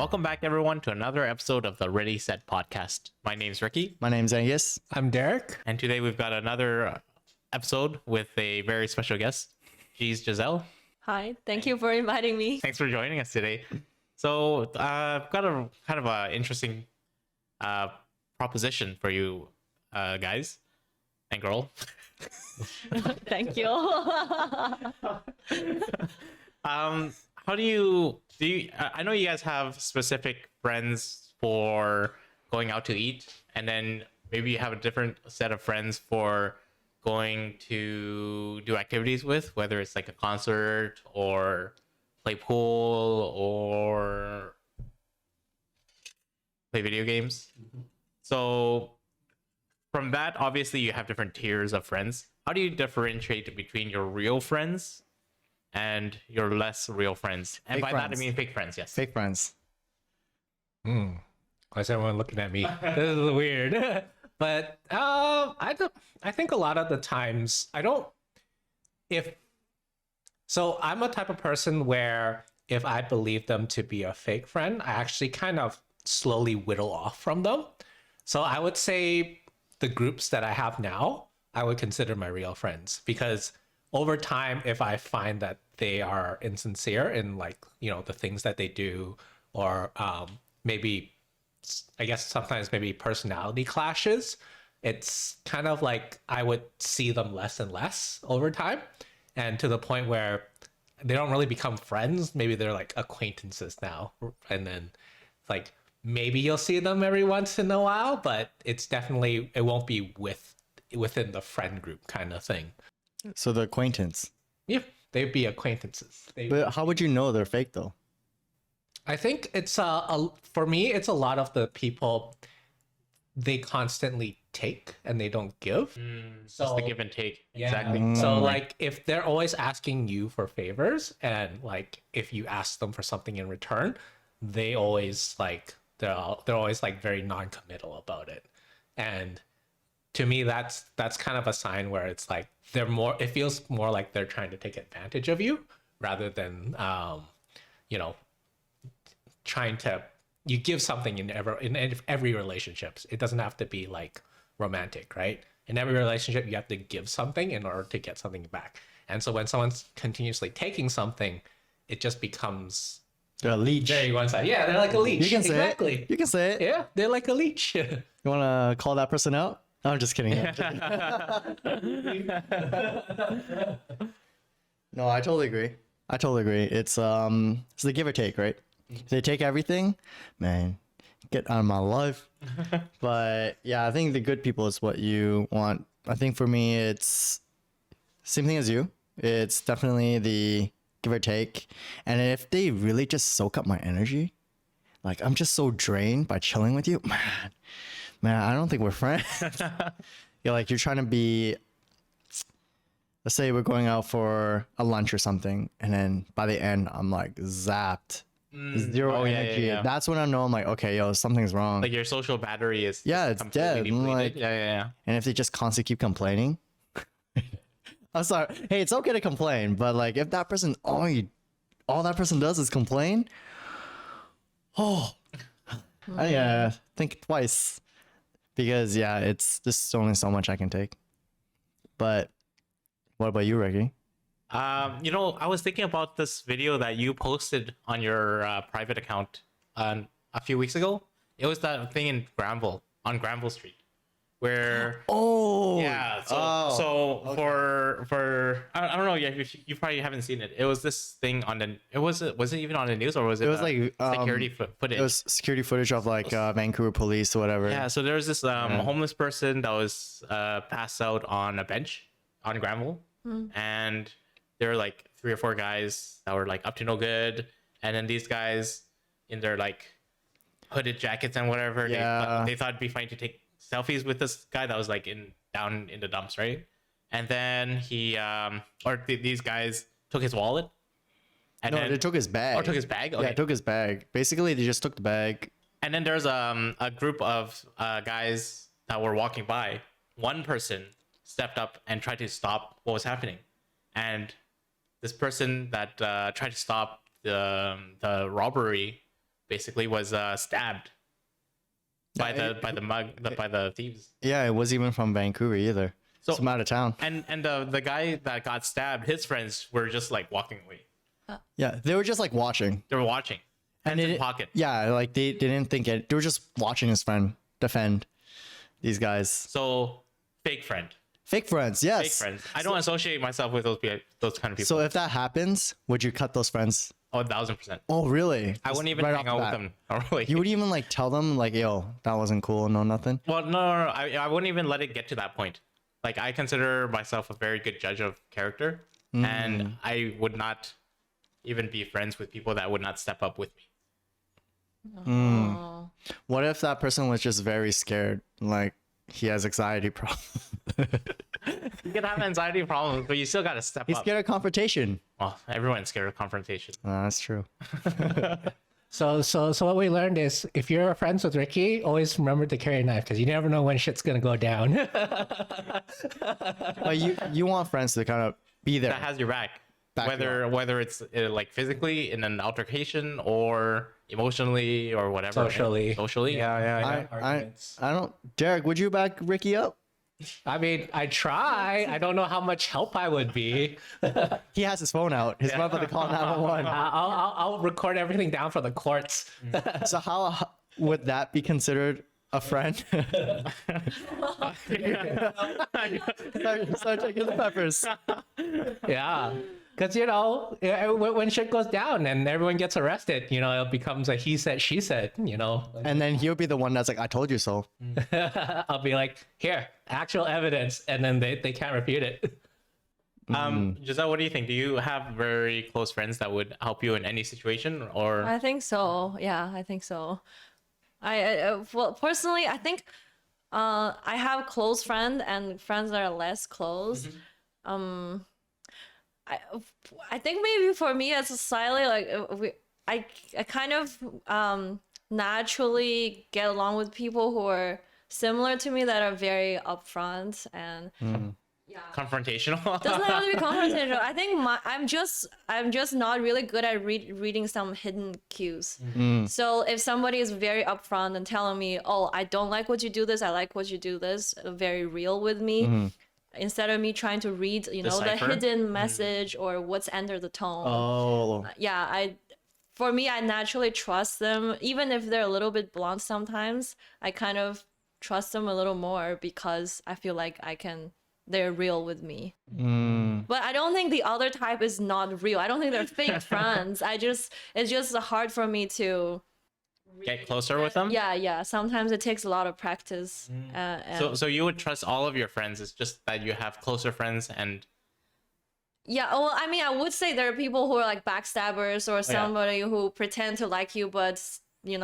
Welcome back, everyone, to another episode of the Ready Set podcast. My name's Ricky, My name's Angus. I'm Derek. and today we've got another episode with a very special guest. She's Giselle. Hi, thank you for inviting me. Thanks for joining us today. So I've got a kind of a interesting proposition for you guys and girl. Thank you. How do you I know you guys have specific friends for going out to eat, and then maybe you have a different set of friends for going to do activities with, whether it's like a concert or play pool or play video games. So from that, obviously you have different tiers of friends. How do you differentiate between your real friends and your less real friends? And Fake by that I friends. mean fake friends, yes. Fake friends. Why is everyone looking at me? This is weird. But I think a lot of the times I'm a type of person where if I believe them to be a fake friend, I actually kind of slowly whittle off from them. So I would say the groups that I have now, I would consider my real friends, because over time, if I find that they are insincere in the things that they do, or maybe I guess sometimes maybe personality clashes, it's kind of like I would see them less and less over time, and to the point where they don't really become friends. Maybe they're like acquaintances now, and then like maybe you'll see them every once in a while, but it won't be within the friend group kind of thing. So the acquaintance. Yeah, they'd be acquaintances. But how would you know they're fake though? I think it's for me, it's a lot of the people they constantly take and they don't give. Just the give and take. Yeah. Exactly. So like if they're always asking you for favors, and like if you ask them for something in return, they always they're always like very non-committal about it. And to me, that's kind of a sign where it's like it feels more like they're trying to take advantage of you rather than trying to give something in every relationship. It doesn't have to be like romantic, right? In every relationship you have to give something in order to get something back. And so when someone's continuously taking something, it just becomes They're a leech. very one-sided. Yeah, they're like a leech. You can say exactly. it. You can say it. Yeah, they're like a leech. You want to call that person out? No, I'm just kidding. No, I totally agree. It's the give or take, right? If they take everything, man, get out of my life. But yeah, I think the good people is what you want. I think for me, it's same thing as you. It's definitely the give or take. And if they really just soak up my energy, like I'm just so drained by chilling with you, man, I don't think we're friends. You're trying to be, let's say we're going out for a lunch or something, and then by the end I'm like zapped. Zero energy. Yeah. That's when I know I'm like, okay, yo, something's wrong. Like your social battery is It's dead. completely I'm depleted. like, Yeah. and if they just constantly keep complaining, I'm sorry. Hey, it's okay to complain, but like if that person all that person does is complain, I think twice, because it's just only so much I can take. But what about you, Ricky? I was thinking about this video that you posted on your private account a few weeks ago. It was that thing in on Granville Street, where Okay. for I don't know, you probably haven't seen it. It was this thing was it even on the news, or was it? It was like security footage. It was security footage of like Vancouver police or whatever. Yeah, so there was this homeless person that was passed out on a bench on Granville, and there were like 3 or 4 guys that were like up to no good, and then these guys in their like hooded jackets and whatever, they thought it'd be funny to take selfies with this guy that was like down in the dumps, right? And then these guys took his wallet. And No, then, they took his bag. or took his bag. Okay. Yeah, took his bag. Basically, they just took the bag. And then there's a group of guys that were walking by. One person stepped up and tried to stop what was happening, and this person that tried to stop the robbery basically was stabbed by the thieves. Yeah, it wasn't even from Vancouver either. So It's from out of town. and the guy that got stabbed, his friends were just like walking away. Yeah, they were just like watching. They were watching, hands in pocket. Yeah, like they didn't think it. They were just watching his friend defend these guys. So fake friend, Fake friends, yes. fake friends. I don't associate myself with those kind of people. So if that happens, would you cut those friends? Oh, 1,000%. Oh, really? I wouldn't even Right hang off out the with bat. them. Really. You would even like tell them like, yo, that wasn't cool, no nothing. Well, no. I wouldn't even let it get to that point. Like, I consider myself a very good judge of character, and I would not even be friends with people that would not step up with me. Oh. What if that person was just very scared, like he has anxiety problems? You can have anxiety problems, but you still got to step He's up. scared of confrontation. Well, everyone's scared of confrontation. That's true. So what we learned is if you're friends with Ricky, always remember to carry a knife because you never know when shit's gonna go down. But you want friends to kind of be there. That has your back. Back you Whether it's like physically in an altercation or emotionally or whatever. Socially. Yeah. I don't. Derek, would you back Ricky up? I mean, I try. I don't know how much help I would be. He has his phone out. His mother to call 911. I'll record everything down for the courts. So how would that be considered a friend? Start taking the peppers. Yeah. Because, when shit goes down and everyone gets arrested, it becomes a he said, she said, And then he'll be the one that's like, I told you so. I'll be like, here, actual evidence. And then they can't refute it. Giselle, what do you think? Do you have very close friends that would help you in any situation, or? I think so. Yeah, I think so. Well, personally, I think I have close friends and friends that are less close. I think maybe for me as a slightly I kind of naturally get along with people who are similar to me that are very upfront and Confrontational. doesn't have to be confrontational. I think I'm just not really good at reading some hidden cues. So if somebody is very upfront and telling me, "Oh, I don't like what you do this, I like what you do this," very real with me. Instead of me trying to read, the Decipher? hidden message or what's under the tone. Oh. Yeah, for me, I naturally trust them, even if they're a little bit blunt sometimes. I kind of trust them a little more because I feel like they're real with me. But I don't think the other type is not real. I don't think they're fake friends. It's just hard for me to Get closer with them. Yeah. Sometimes it takes a lot of practice. So you would trust all of your friends. It's just that you have closer friends and. Yeah, well, I mean, I would say there are people who are like backstabbers or somebody who pretend to like you, but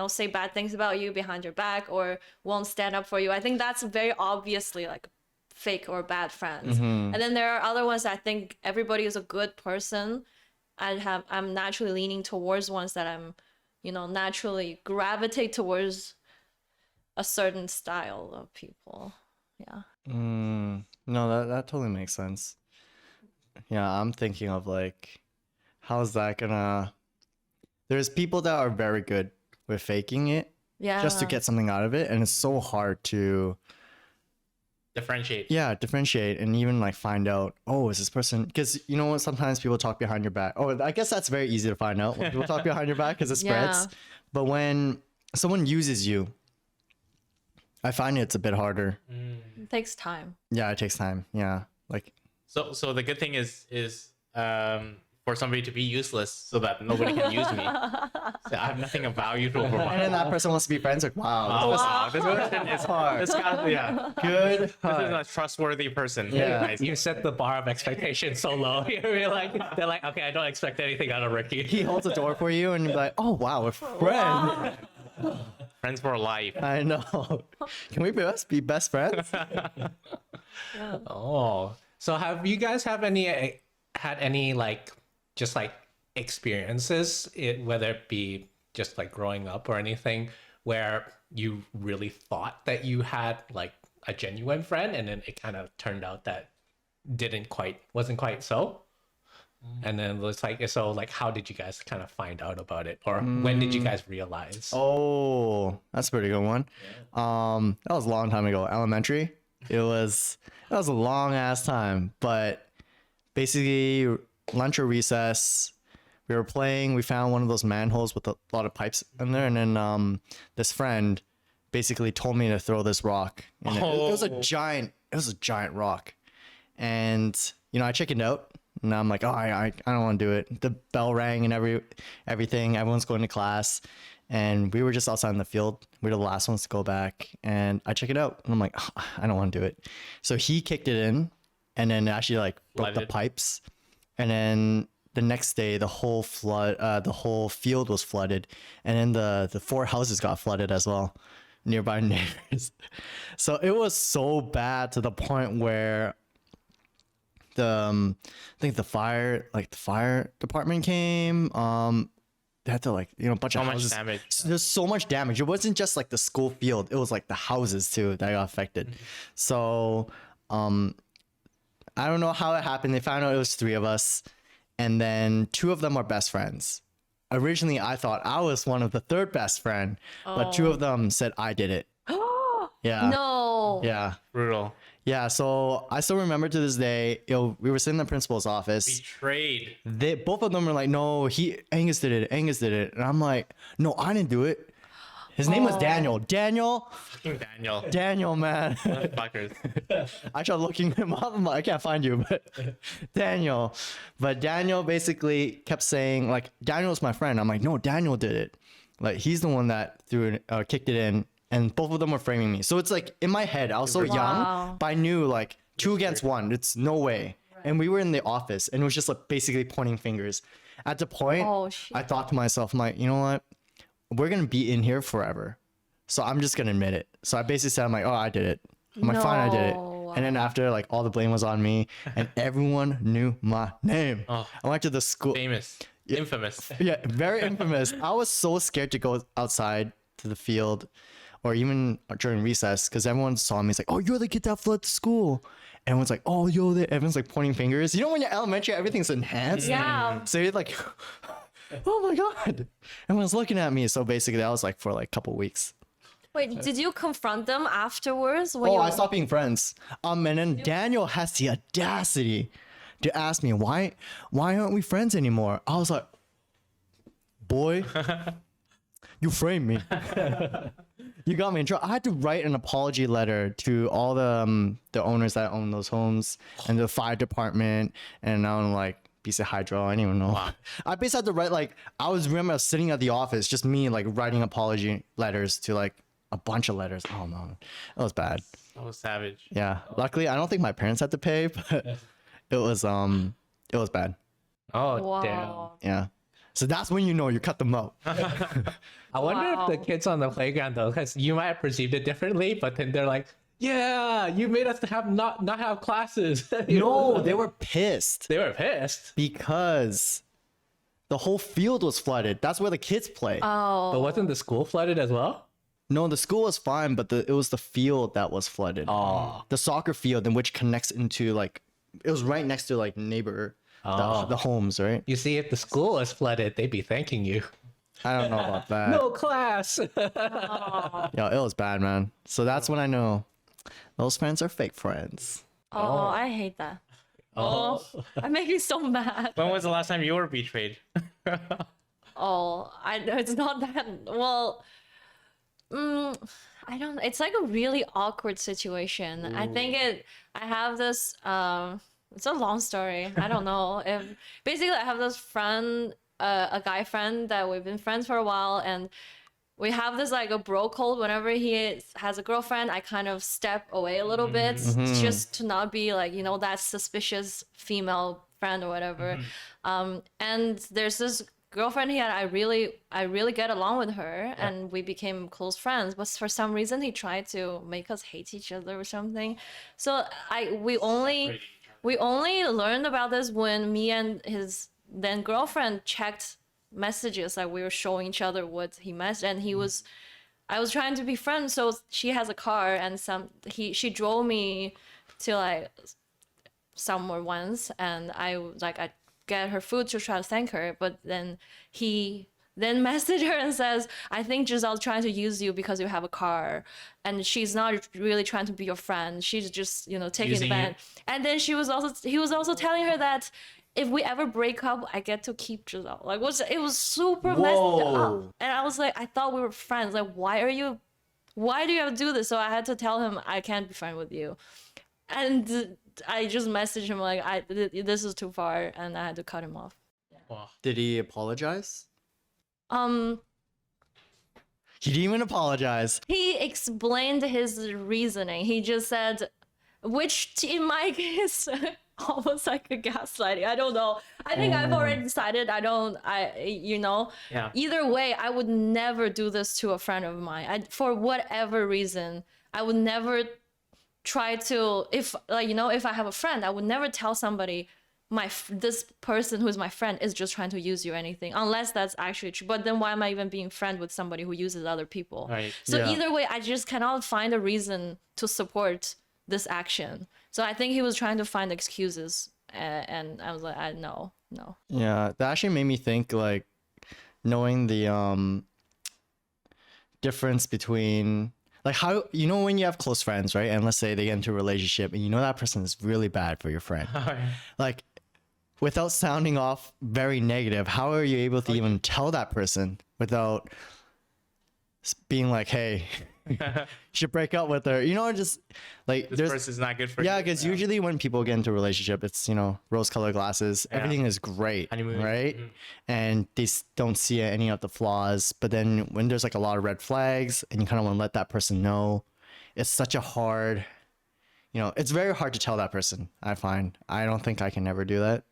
say bad things about you behind your back or won't stand up for you. I think that's very obviously like fake or bad friends. And then there are other ones that I think everybody is a good person. I'm naturally leaning towards ones that I'm, naturally gravitate towards a certain style of people. Yeah. No, that totally makes sense. Yeah, I'm thinking of like, how's that gonna... There's people that are very good with faking it just to get something out of it. And it's so hard to... differentiate. Yeah, differentiate and even like find out, oh, is this person... Because sometimes people talk behind your back. Oh, I guess that's very easy to find out when people talk behind your back because it spreads. Yeah. But when someone uses you, I find it's a bit harder. It takes time. Yeah, it takes time. Yeah, like... So the good thing is for somebody to be useless so that nobody can use me. So I have nothing of value to And then provide. that person wants to be friends. Like, wow, Wow, this person is hard. This guy, yeah. Good. This is a trustworthy person. Yeah. Nice. You set the bar of expectation so low. They're like, okay, I don't expect anything out of Ricky. He holds a door for you, and you're like, oh wow, a friend. Friends for life. I know. Can we be best friends? Oh, so have you guys had any like just like experiences, whether it be just like growing up or anything, where you really thought that you had like a genuine friend, and then it kind of turned out that wasn't quite so? And then it's like, so like, how did you guys kind of find out about it, or when did you guys realize? Oh, that's a pretty good one. That was a long time ago. Elementary. That was a long ass time. But basically, lunch or recess, we were playing. We found one of those manholes with a lot of pipes in there, and then this friend basically told me to throw this rock. And it was a giant. It was a giant rock, and I chickened out. And I'm like, oh, I don't want to do it. The bell rang and everything. Everyone's going to class. And we were just outside in the field. We were the last ones to go back. And I check it out. And I'm like, oh, I don't want to do it. So he kicked it in and then actually like broke the pipes. And then the next day, the whole field was flooded. And then the 4 houses got flooded as well, nearby neighbors. So it was so bad to the point where I think the fire department came. They had to a bunch of houses. Damage. There's so much damage. It wasn't just like the school field. It was like the houses too that got affected. So, I don't know how it happened. They found out it was 3 of us, and then 2 of them are best friends. Originally, I thought I was one of the 3rd best friend, but 2 of them said I did it. Yeah. No. Yeah. Brutal. Yeah, so I still remember to this day, we were sitting in the principal's office. Betrayed. Both of them were like, no, Angus did it. And I'm like, no, I didn't do it. His name was Daniel. Fucking Daniel. Daniel, man. Fuckers. I tried looking him up. I'm like, I can't find you, but Daniel. But Daniel basically kept saying, like, Daniel's my friend. I'm like, no, Daniel did it. Like, he's the one that kicked it in. And both of them were framing me. So it's like in my head, I was so young, but I knew like 2 against 1. It's no way. Right. And we were in the office and it was just like basically pointing fingers. At the point, I thought to myself, I'm like, you know what? We're going to be in here forever. So I'm just going to admit it. So I basically said, I'm like, oh, I did it. I'm like, fine, I did it. And then after, like, all the blame was on me and everyone knew my name. I went to the school. Famous. Yeah. Infamous. Yeah, very infamous. I was so scared to go outside to the field, or even during recess, because everyone saw me. It's like, oh, you're the kid that flooded the school. Everyone's like, oh, everyone's like pointing fingers. You know, when you're elementary, everything's enhanced. Yeah. So you're like, oh my God. Everyone's looking at me. So basically, that was like for like a couple weeks. Wait, did you confront them afterwards? I stopped being friends. And then Daniel has the audacity to ask me, why aren't we friends anymore? I was like, boy, you framed me. You got me in trouble. I had to write an apology letter to all the owners that own those homes and the fire department, and now I'm like BC Hydro. I don't even know. Wow. I basically had to write I remember sitting at the office, just me like writing apology letters to like a bunch of letters. Oh no, it was bad. So savage. Yeah. Luckily, I don't think my parents had to pay, but it was bad. Oh Wow. damn. Yeah. So that's when you know you cut them out. I wonder if the kids on the playground though, because you might have perceived it differently, but then they're like, yeah, you made us have not have classes. No, they were pissed. They were pissed. Because the whole field was flooded. That's where the kids play. But wasn't the school flooded as well? No, the school was fine, but it was the field that was flooded. Oh. The soccer field, in which connects into like, it was right next to like the homes, right? You see, if the school is flooded, they'd be thanking you. I don't know about that. No class. Yeah, it was bad, man. So that's when I know those friends are fake friends. Oh, I hate that. Oh, that makes me so mad. When was the last time you were betrayed? It's not that well. I don't. It's like a really awkward situation. I think I have this. It's a long story. I don't know. Basically, I have this friend, a guy friend that we've been friends for a while, and we have this like a bro code. Whenever he has a girlfriend, I kind of step away a little bit, just to not be like that suspicious female friend or whatever. And there's this girlfriend he had. I really get along with her, and we became close friends. But for some reason, he tried to make us hate each other or something. So we only learned about this when me and his then girlfriend checked messages, like we were showing each other what he messaged, and I was trying to be friends. So she has a car, and she drove me to like somewhere once, and I get her food to try to thank her, but then he then messaged her and says, I think Giselle's trying to use you because you have a car, and she's not really trying to be your friend. She's just, taking Using advantage. And then he was also telling her that if we ever break up, I get to keep Giselle. Like, it was super messed up. And I was like, I thought we were friends. Like, why do you have to do this? So I had to tell him I can't be friends with you. And I just messaged him like, this is too far, and I had to cut him off. Wow. Did he apologize? He didn't even apologize. He explained his reasoning. He just said, which in my case, almost like a gaslighting. I don't know. I think I've already decided. Yeah. Either way, I would never do this to a friend of mine. For whatever reason, I would never try to. If I have a friend, I would never tell somebody this person who is my friend is just trying to use you or anything, unless that's actually true. But then why am I even being friend with somebody who uses other people? Right. So Yeah. either way, I just cannot find a reason to support this action. So I think he was trying to find excuses, and I was like, no. Yeah, that actually made me think, like, knowing the difference between, like, how, when you have close friends, right? And let's say they get into a relationship and that person is really bad for your friend. Like, without sounding off very negative, how are you able to even tell that person without being like, hey, you should break up with her? Just like, This person's not good for you. yeah, because usually when people get into a relationship, it's, rose-colored glasses. Yeah. Everything is great, Honeymoon. right? And they don't see any of the flaws. But then when there's like a lot of red flags and you kind of want to let that person know, it's such a hard, it's very hard to tell that person, I find. I don't think I can ever do that.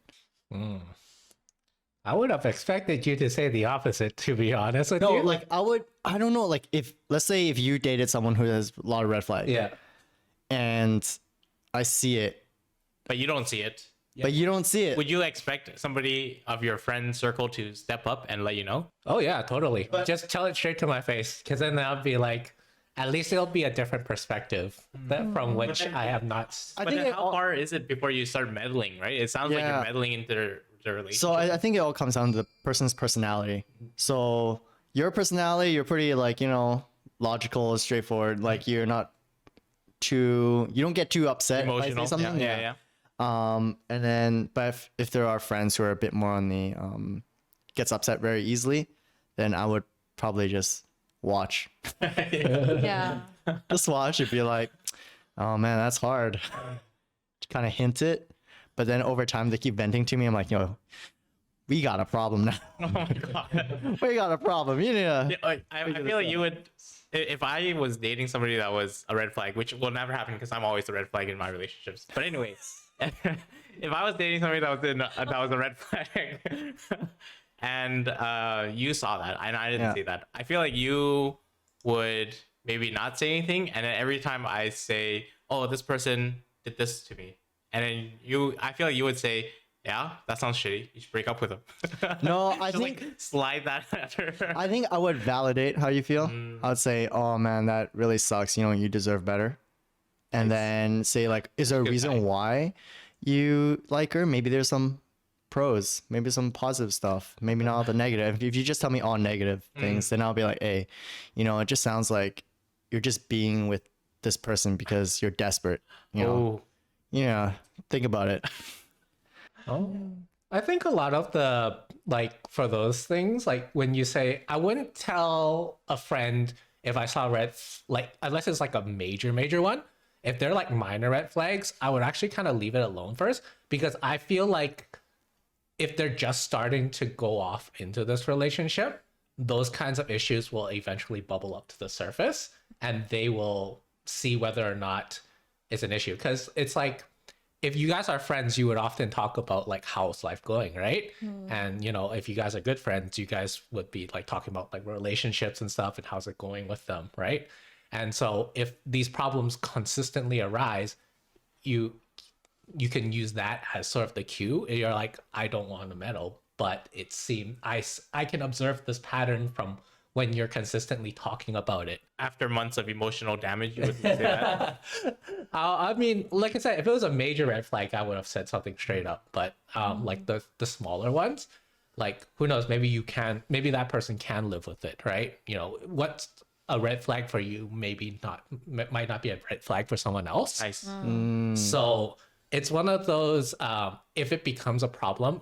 I would have expected you to say the opposite, to be honest with No, you. like I don't know, like let's say if you dated someone who has a lot of red flags. Yeah. And I see it, But you don't see it. but you don't see it. Would you expect somebody of your friend circle to step up and let you know? Oh yeah, totally. Just tell it straight to my face, because then I'll be like, at least it'll be a different perspective from which I have not. I But think then it how far is it before you start meddling, right? It sounds like Yeah. you're meddling into the relationship. So I think it all comes down to the person's personality. So your personality, you're pretty like, logical, straightforward. Like you don't get too upset if I say Emotional. something. Yeah. And then, but if there are friends who are a bit more on the gets upset very easily, then I would probably just watch. Yeah. Just watch and be like, oh man, that's hard. Kind of hint it. But then over time they keep venting to me. I'm like, we got a problem now. Oh my god. We got a problem. You need to. Yeah, I feel like you would, if I was dating somebody that was a red flag, which will never happen because I'm always the red flag in my relationships. But anyway, if I was dating somebody that was a red flag, and you saw that and I didn't see that, I feel like you would maybe not say anything, and then every time I say, oh, this person did this to me, and then I feel like you would say, yeah, that sounds shitty, you should break up with him. No, I Just, think like, slide that at her. I think I would validate how you feel. I would say, oh man, that really sucks. You deserve better. And then say like, is there a reason guy. why you like her? Maybe there's some pros, maybe some positive stuff, maybe not all the negative. If you just tell me all negative things, then I'll be like, hey, it just sounds like you're just being with this person because you're desperate. Yeah, think about it. Oh, I think a lot of the, like, for those things, like when you say, I wouldn't tell a friend if I saw unless it's like a major one. If they're like minor red flags, I would actually kind of leave it alone first, because I feel like if they're just starting to go off into this relationship, those kinds of issues will eventually bubble up to the surface and they will see whether or not it's an issue. Because it's like, if you guys are friends, you would often talk about like, how's life going, right? And if you guys are good friends, you guys would be like talking about like relationships and stuff and how's it going with them, right? And so if these problems consistently arise, you can use that as sort of the cue. You're like, I don't want to meddle, but it seems I can observe this pattern from when you're consistently talking about it. After months of emotional damage, you would say that. I mean, like I said, if it was a major red flag, I would have said something straight up. But like the smaller ones, like who knows? Maybe that person can live with it, right? You know, what's a red flag for you? Maybe not, might not be a red flag for someone else. Nice. So it's one of those. If it becomes a problem,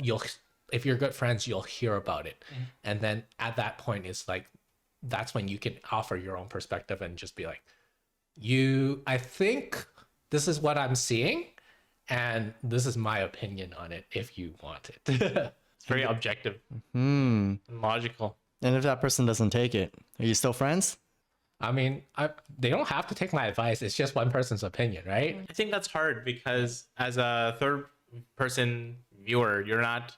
if you're good friends, you'll hear about it, and then at that point, it's like that's when you can offer your own perspective and just be like, I think this is what I'm seeing, and this is my opinion on it if you want it. It's very objective and logical. And if that person doesn't take it, are you still friends? I mean, they don't have to take my advice. It's just one person's opinion, right? I think that's hard because as a third person viewer, you're not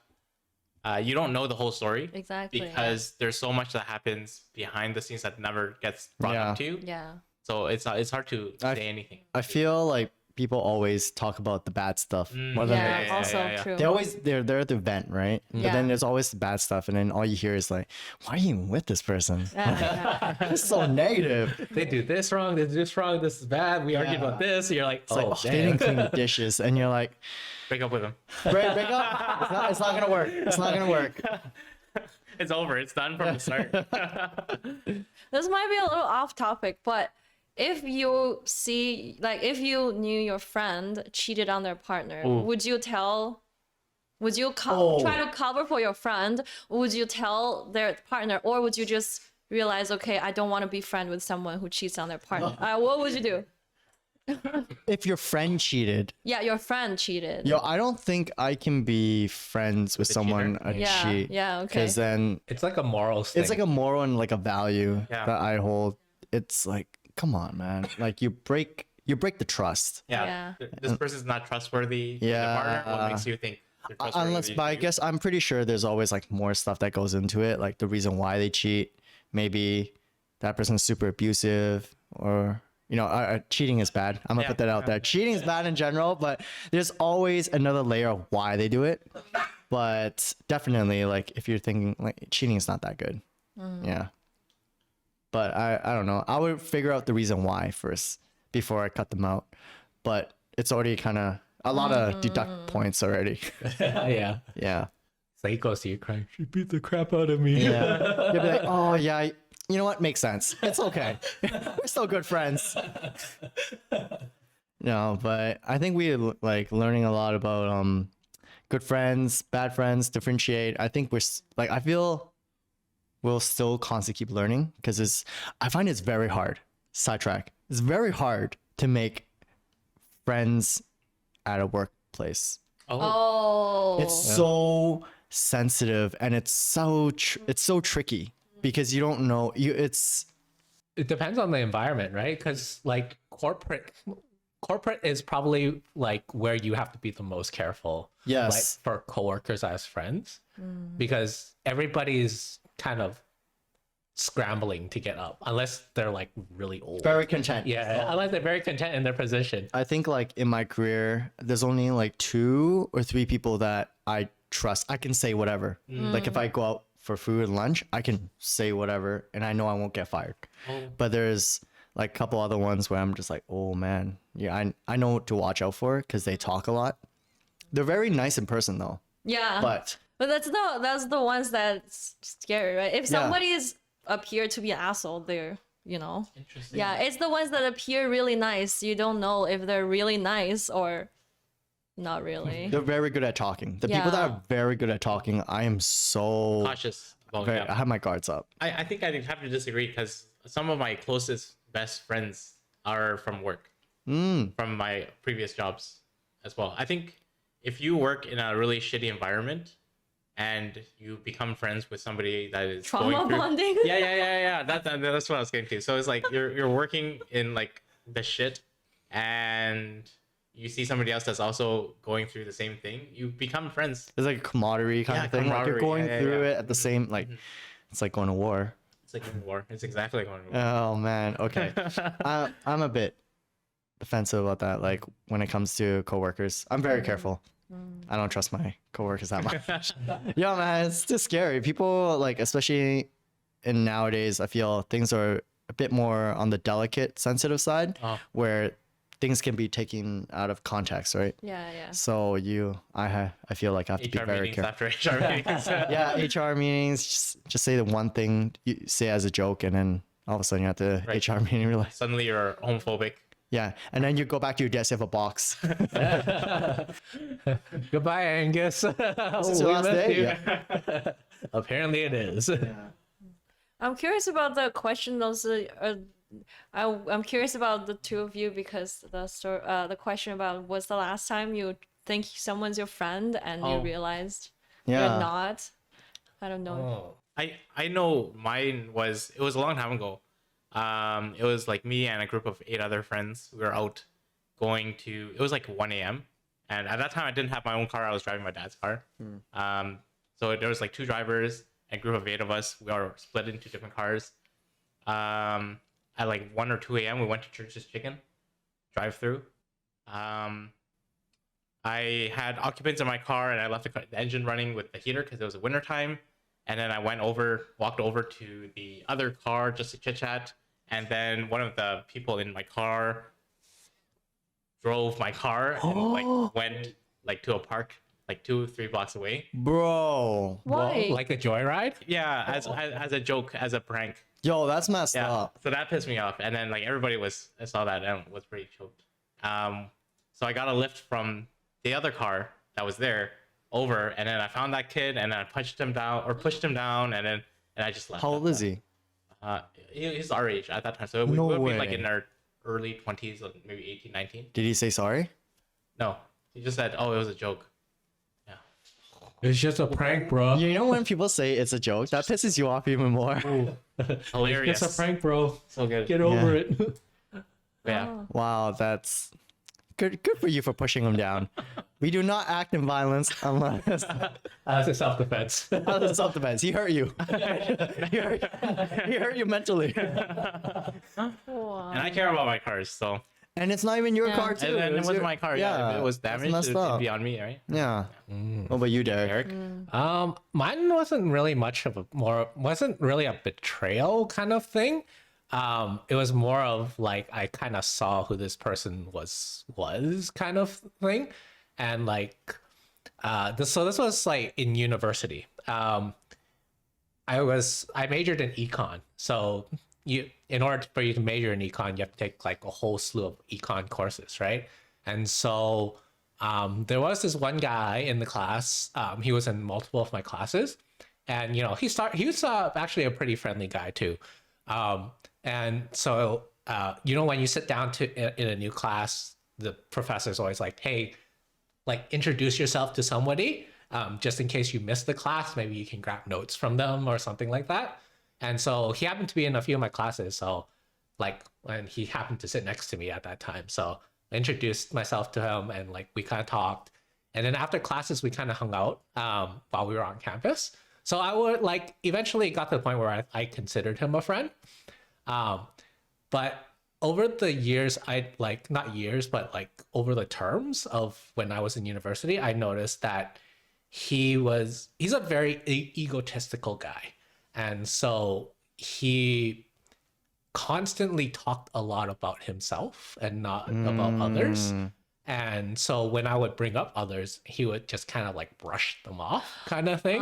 you don't know the whole story. Exactly. Because there's so much that happens behind the scenes that never gets brought up to you. Yeah. So it's hard to say anything. I feel like people always talk about the bad stuff more than Yeah, also true. they're there to vent, right? But Yeah. then there's always the bad stuff, and then all you hear is like, "Why are you even with this person? Yeah. It's so negative." They do this wrong, they do this wrong, this is bad, we argued about this. You're like, It's like, oh, they damn. didn't clean the dishes, and you're like, Break up with him. break up. It's not gonna work. It's not gonna work. It's over. It's done from the start. This might be a little off topic, but if you see, like, if you knew your friend cheated on their partner, would you tell? Would you try to cover for your friend? Or would you tell their partner, or would you just realize, okay, I don't want to be friend with someone who cheats on their partner? What would you do? If your friend cheated, Yeah, your friend cheated. yo, I don't think I can be friends with someone a Yeah, cheat. yeah, okay. Because then It's like a morals thing. it's like a moral and like a value Yeah. that I hold. It's like, come on, man. Like you break the trust. Yeah. This person's not trustworthy. Yeah. The partner. What makes you think they're trustworthy? Unless, but I guess I'm pretty sure there's always like more stuff that goes into it, like the reason why they cheat. Maybe that person's super abusive, or cheating is bad. I'm gonna put that out there. Cheating is bad in general, but there's always another layer of why they do it. But definitely, like if you're thinking like cheating is not that good, yeah. But I don't know. I would figure out the reason why first before I cut them out. But it's already kind of a lot of deduct points already. yeah. Yeah. So he goes to you crying, she beat the crap out of me. Yeah. You'll be like, oh yeah, you know what? Makes sense. It's okay. We're still good friends. No, but I think we like learning a lot about good friends, bad friends, differentiate. I think I feel we'll still constantly keep learning because I find it's very hard. Sidetrack. It's very hard to make friends at a workplace. Oh. It's so sensitive and it's so tricky because you don't know it depends on the environment, right? Because like corporate is probably like where you have to be the most careful. Yes. Like for coworkers as friends, because everybody's kind of scrambling to get up unless they're like really old. very content. Yeah, unless they're very content in their position. I think like in my career, there's only like 2 or 3 people that I trust. I can say whatever. Like if I go out for food and lunch, I can say whatever and I know I won't get fired. But there's like a couple other ones where I'm just like, oh man, yeah, I know what to watch out for because they talk a lot. They're very nice in person though. Yeah. But that's the ones that's scary, right? If somebody appear to be an asshole, they're Interesting. yeah, it's the ones that appear really nice. You don't know if they're really nice or not really. they're very good at talking. The people that Yeah. are very good at talking, I am so Cautious. About I them. have my guards up. I think I have to disagree because some of my closest best friends are from work, from my previous jobs as well. I think if you work in a really shitty environment and you become friends with somebody that is Trauma going through, bonding. yeah. That's what I was getting to. So it's like you're working in like the shit, and you see somebody else that's also going through the same thing. You become friends. It's like a camaraderie kind Yeah, of thing. Like you're camaraderie. going Yeah, through yeah. it at the same like it's like going to war. It's like in war. It's exactly like going to war. Oh man, okay. I'm a bit defensive about that. Like when it comes to coworkers, I'm very careful. I don't trust my coworkers that much. Yeah, man, it's just scary. People like, especially in nowadays, I feel things are a bit more on the delicate, sensitive side, where things can be taken out of context, right? Yeah. So I feel like I have to be HR very meetings careful. after HR meetings. Yeah, HR meetings, just say the one thing you say as a joke, and then all of a sudden you have to Right. HR meeting realize. Suddenly you're homophobic. Yeah, and then you go back to your desk, you have a box. Goodbye, Angus. This is your last day? Yeah. Apparently it is. I'm curious about the question also. I'm curious about the two of you because the question about what's the last time you think someone's your friend and you realized you're Yeah. not. I don't know. Oh. I know mine was, it was a long time ago. It was like me and a group of 8 other friends. We were out going to, it was like 1 a.m. And at that time I didn't have my own car. I was driving my dad's car. So there was like 2 drivers, a group of 8 of us. We were split into different cars. At like 1 or 2 a.m. we went to Church's Chicken drive through. I had occupants in my car and I left the engine running with the heater because it was winter time. And then I walked over to the other car just to chit chat. And then one of the people in my car drove my car and like went like to a park like 2-3 blocks away. Bro. Why? Like a joyride? Yeah, as a joke, as a prank. Yo, that's messed Yeah, up. so that pissed me off. And then like everybody I saw that and was pretty choked. So I got a lift from the other car that was there over, and then I found that kid and then I pushed him down, and I just left. How old is he? He's our age at that time, so we No would be way. like in our early 20s, like maybe 18, 19. Did he say sorry? No, he just said, "Oh, it was a joke." Yeah, It's just a prank, bro. You know when people say it's a joke, that pisses you off even more. hilarious. It's a prank, bro. So good. Get over it. Yeah. Wow, that's good for you for pushing him down. We do not act in violence unless That's a self-defense. that's self-defense. He hurt you. he hurt you mentally. Wow. And I care about my cars, so. And it's not even your Yeah. car too. And then it was your- my car. Yeah, if it was that's damaged, messed it'd up. be on me, right? Yeah. What about you, Derek? Eric. Mine wasn't really much of wasn't really a betrayal kind of thing. It was more of like I kind of saw who this person was kind of thing, and like this was like in university. I majored in econ, so in order for you to major in econ, you have to take like a whole slew of econ courses, right? And so there was this one guy in the class. He was in multiple of my classes, and he was actually a pretty friendly guy too. And so when you sit down in a new class, the professor's always like, hey, like introduce yourself to somebody, just in case you missed the class. Maybe you can grab notes from them or something like that. And so he happened to be in a few of my classes. So and he happened to sit next to me at that time. So I introduced myself to him and like we kind of talked. And then after classes, we kind of hung out while we were on campus. So I would like eventually got to the point where I considered him a friend. But over the years, not years, but like over the terms of when I was in university, I noticed that he's a very egotistical guy. And so he constantly talked a lot about himself and not about others. And so when I would bring up others, he would just kind of like brush them off kind of thing.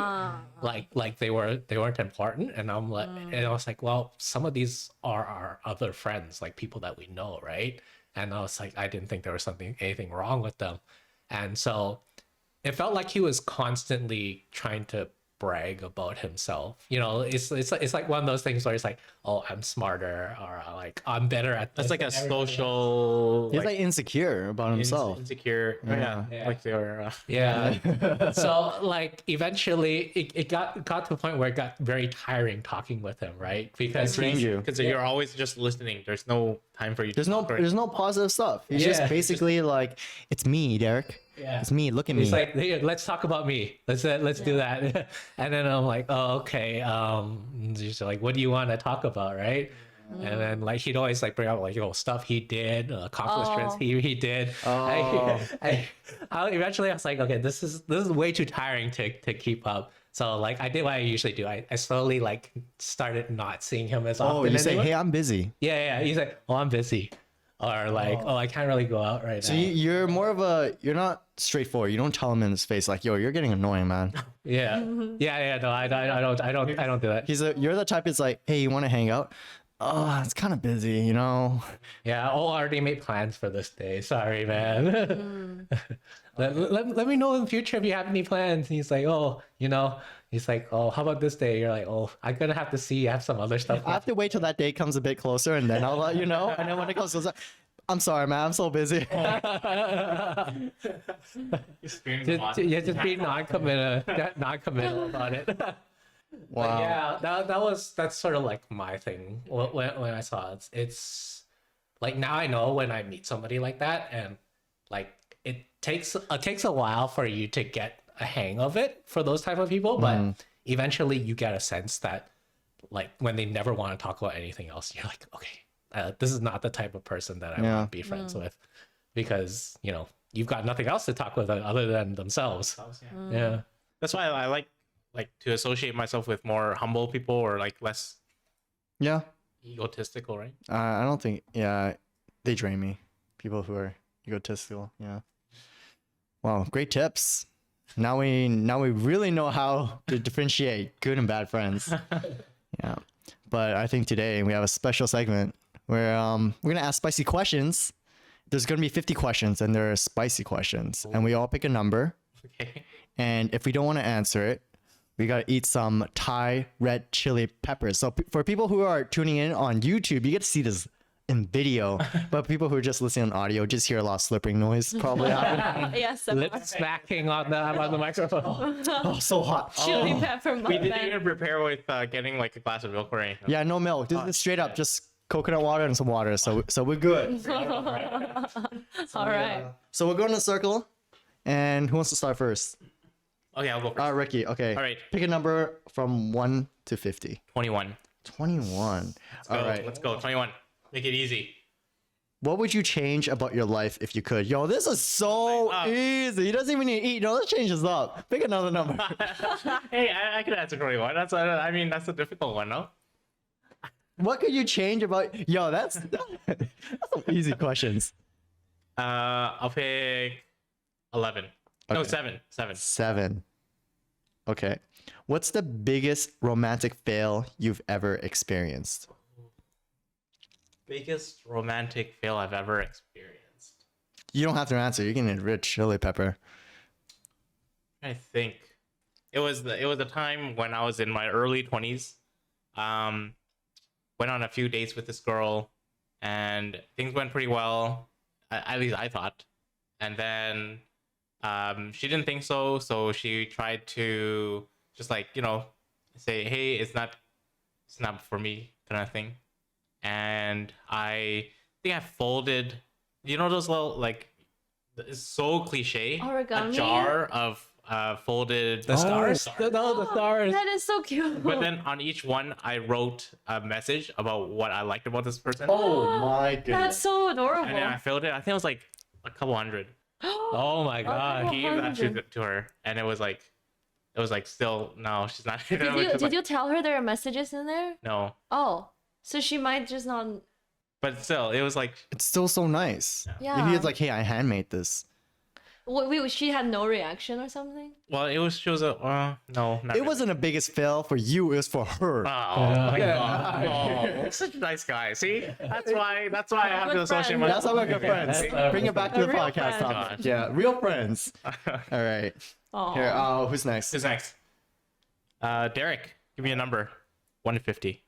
Like they weren't important. And I'm like, and I was like, well, some of these are our other friends, like people that we know, right? And I was like, I didn't think there was anything wrong with them. And so it felt like he was constantly trying to brag about himself. It's like one of those things where it's like, oh, I'm smarter, or like I'm better at this. That's like a than everybody else. social. He's like insecure about himself. Insecure. Yeah. Yeah. Like they were. Yeah. So like eventually it got to a point where it got very tiring talking with him, right? Because Drained you. Because you're always just listening. There's no time for you. There's no positive stuff. He's Yeah. just basically like, it's me, Derek. Yeah. It's me. Look at me. He's like, hey, let's talk about me. Let's do that. And then I'm like, oh, okay. She's like, what do you want to talk about, right? And then like he'd always like bring up like stuff he did, accomplishments he did. I eventually I was like, okay, this is way too tiring to keep up. So like I did what I usually do. I slowly like started not seeing him as often. you say, anymore. hey, I'm busy. Yeah. He's like, oh, I'm busy. or like, oh, I can't really go out right So now. you're more of a, you're not straightforward. You don't tell him in his face like, yo, you're getting annoying, man. Yeah, yeah. No, I don't do that. You're the type that's like, hey, you want to hang out? Oh, it's kind of busy, you know. Yeah, I already made plans for this day. Sorry, man. let me know in the future if you have any plans. And he's like, oh, he's like, oh, how about this day? You're like, oh, I'm gonna have to see. I have some other stuff. I have to wait till that day comes a bit closer, and then I'll let you know. And then when it comes closer, I'm sorry, man, I'm so busy. Just be non-committal about it. Wow. Yeah, that's sort of like my thing when I saw it. It's like now I know when I meet somebody like that, and like it takes a while for you to get a hang of it for those type of people, but eventually you get a sense that like when they never want to talk about anything else, you're like, okay, this is not the type of person that I want to be friends with, because you've got nothing else to talk with other than themselves. Yeah. That's why I like to associate myself with more humble people, or like less egotistical, right? I don't think, they drain me. People who are egotistical. Yeah. Wow, great tips. Now we really know how to differentiate good and bad friends. Yeah. But I think today we have a special segment where we're gonna ask spicy questions. There's gonna be 50 questions, and they're spicy questions, and we all pick a number. Okay. And if we don't want to answer it, we gotta eat some Thai red chili peppers. So for people who are tuning in on YouTube, you get to see this in video, but people who are just listening on audio just hear a lot of slurping noise probably happen. Yes. Lip smacking on the microphone. Oh, so hot. Chili pepper We didn't mukbang. even prepare with getting like a glass of milk or anything. Yeah, no milk. This is straight up just coconut water and some water. So we're good. All right. So we're going in a circle, and who wants to start first? Okay, I'll go first. Ricky. Okay. All right. Pick a number from 1 to 50. 21. 21. All right. Let's go. 21. Make it easy. What would you change about your life if you could? Yo, this is so easy. He doesn't even need to eat. No, let's change this up. Pick another number. Hey, I could answer 21. That's a difficult one, no? What could you change about? Yo, that's some easy questions. I'll pick 11. No, Okay. 7. 7. 7. Okay. What's the biggest romantic fail you've ever experienced? Biggest romantic fail I've ever experienced. You don't have to answer. You can eat red chili pepper. I think it was a time when I was in my early 20s. Went on a few dates with this girl, and things went pretty well. At least I thought. And then she didn't think so, so she tried to just say, hey, it's not for me, kind of thing. And I think I folded, those little, it's so cliche, Origami? a jar of folded The stars. Oh. The stars. That is so cute. But then on each one I wrote a message about what I liked about this person. Oh my goodness. That's so adorable. And then I filled it. I think it was like a couple hundred. Oh my god. I gave that to her, and it was like still no, she's not. Did you tell her there are messages in there? No, Oh, so she might just not. but still, it was like It's still so nice. Yeah. If he was like, hey, I handmade this. Wait, she had no reaction or something? well, she was a no, not It really. wasn't a biggest fail for you. It was for her. Oh my god! Oh, such a nice guy. See, that's why I have to Good associate friend. That's myself. how we're good friends. Bring it back to A the real podcast friend. topic. Yeah, real friends. All right. Oh. Here, who's next? Who's next? Derek, give me a number. 1 to 50.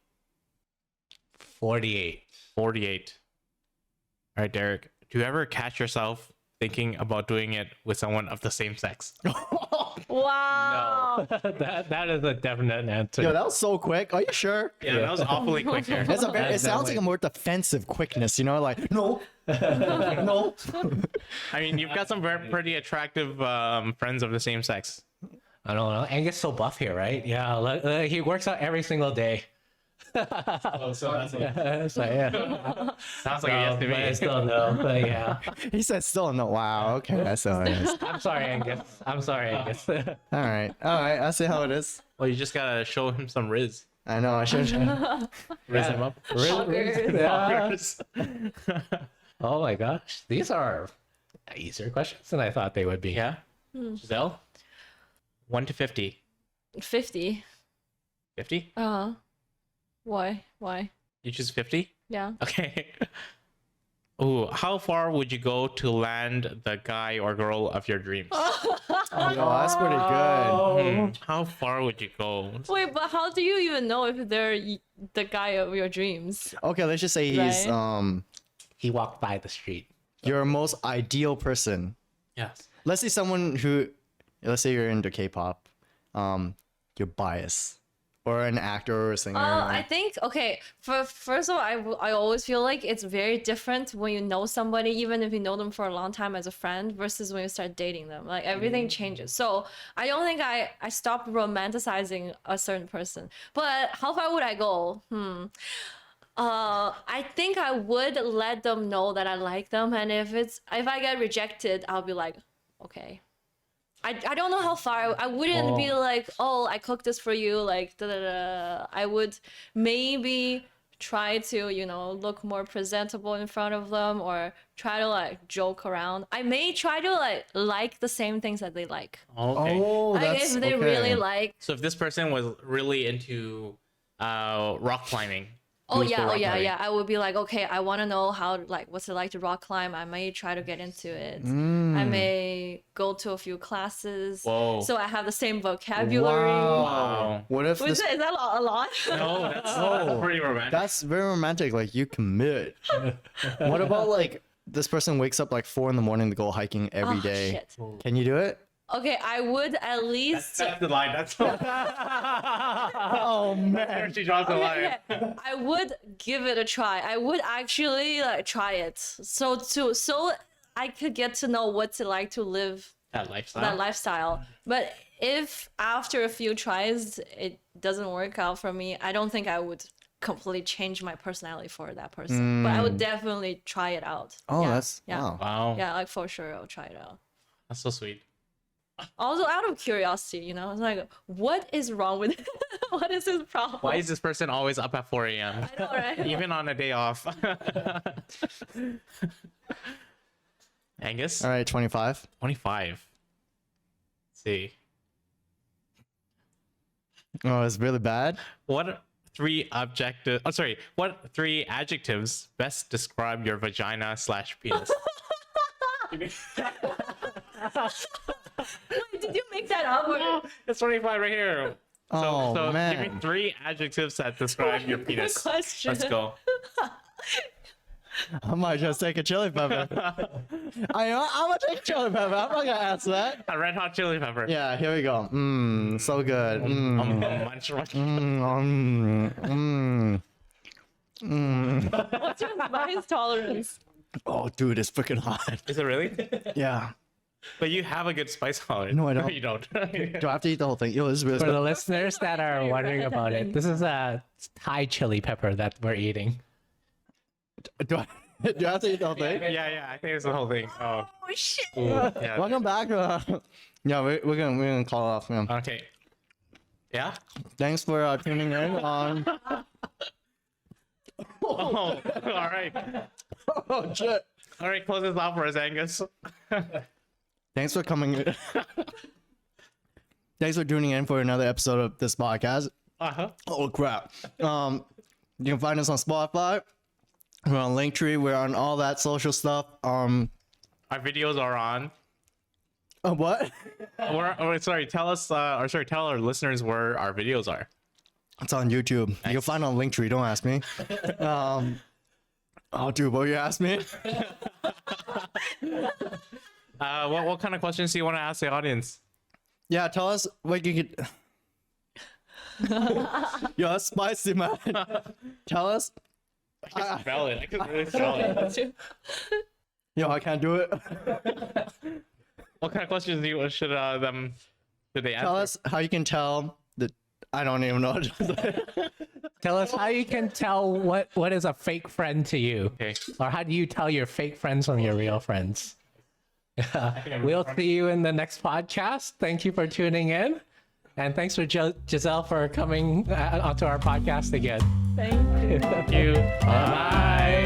48. 48. All right, Derek. Do you ever catch yourself thinking about doing it with someone of the same sex? Wow. that is a definite answer. Yo, that was so quick. Are you sure? Yeah, that was awfully quick there. It's it sounds like a more defensive quickness, like, no, no. I mean, you've got some pretty attractive friends of the same sex. I don't know. Angus so buff here, right? Yeah, he works out every single day. So that's So, yeah. sounds like a yes to But I me. still know. But yeah. He said still no. Wow. Okay, that's so nice. I'm sorry, Angus. All right. I see how it is. Well, you just gotta show him some riz. I know. I should. Riz him up. Yeah. Oh my gosh, these are easier questions than I thought they would be. Yeah. Giselle? 1 to 50. 50. 50? Why? Why? You choose 50? Yeah. Okay. Ooh, how far would you go to land the guy or girl of your dreams? Oh, that's pretty good. How far would you go? Wait, but how do you even know if they're the guy of your dreams? Okay, let's just say he's Right. He walked by the street. your most ideal person. Yes. Let's say someone who, let's say you're into K-pop, you're biased, or an actor or a singer. I think okay. First of all, I always feel like it's very different when you know somebody, even if you know them for a long time as a friend, versus when you start dating them. Like everything changes. So I don't think I stopped romanticizing a certain person. But how far would I go? I think I would let them know that I like them, and if I get rejected, I'll be like, okay. I don't know how far. I wouldn't be like, oh, I cooked this for you, like da da da. I would maybe try to, look more presentable in front of them, or try to like joke around. I may try to like the same things that they like. Okay. Oh, Like that's if they okay. really like. So if this person was really into rock climbing. Oh who's for yeah, rock climbing? I would be like, okay, I want to know what's it like to rock climb. I may try to get into it. I may go to a few classes. Whoa. So I have the same vocabulary. Wow. What if Is this? that a lot? No, that's pretty romantic. That's very romantic. Like you commit. What about like this person wakes up like 4 a.m. to go hiking every Oh, day? shit. Can you do it? Okay, I would at least. That's the line. That's the Oh man. There she draws the line. Okay, I would give it a try. I would actually try it. So I could get to know what's it like to live That lifestyle. that lifestyle. But if after a few tries it doesn't work out for me, I don't think I would completely change my personality for that person. But I would definitely try it out. Oh, Yeah, that's yeah. wow. Wow. Yeah, like for sure I'll try it out. That's so sweet. Also out of curiosity, it's like, what is wrong with what is his problem? Why is this person always up at 4 a.m.? I know, right? Even on a day off. Angus? All right, 25. 25. Let's see. Oh, it's really bad. What three adjectives best describe your vagina/penis? Wait, did you make that up? Or... It's 25 right here. Oh, so man. give me 3 adjectives that describe your penis. question. Let's go. I might just take a chili pepper. I'm gonna take a chili pepper. I'm not gonna answer that. A red hot chili pepper. Yeah, here we go. So good. Munch. What's your spice tolerance? Oh, dude, it's freaking hot. Is it really? Yeah. But you have a good spice tolerance. No, I don't. You don't. Do I have to eat the whole thing? Yo, this is really For the good. listeners that are wondering about it, this is a Thai chili pepper that we're eating. Do I have to eat the whole thing? yeah, I think it's the whole thing. Oh, Oh shit! ooh, yeah. Welcome back. Yeah, we're gonna call off. Yeah. Okay. Yeah. Thanks for tuning in on. Oh, all right. Oh shit! All right, close this out for us, Angus. Thanks for coming. Thanks for tuning in for another episode of this podcast. Oh crap! You can find us on Spotify. We're on Linktree. We're on all that social stuff. Our videos are on. What? Tell our listeners where our videos are. It's on YouTube. You'll find it on Linktree. Don't ask me. Oh, dude, what you asked me? What kind of questions do you want to ask the audience? Yeah, tell us what you could. Yo, that's spicy, man. Tell us. I can smell it. I can really smell it. Yo, I can't do it. What kind of questions should they answer? Tell us how you can tell that. I don't even know. Tell us how you can tell what is a fake friend to you. Okay. Or how do you tell your fake friends from your real friends? We'll see you in the next podcast. Thank you for tuning in. And thanks for Giselle for coming onto our podcast again. Thank you. Thank you. Bye.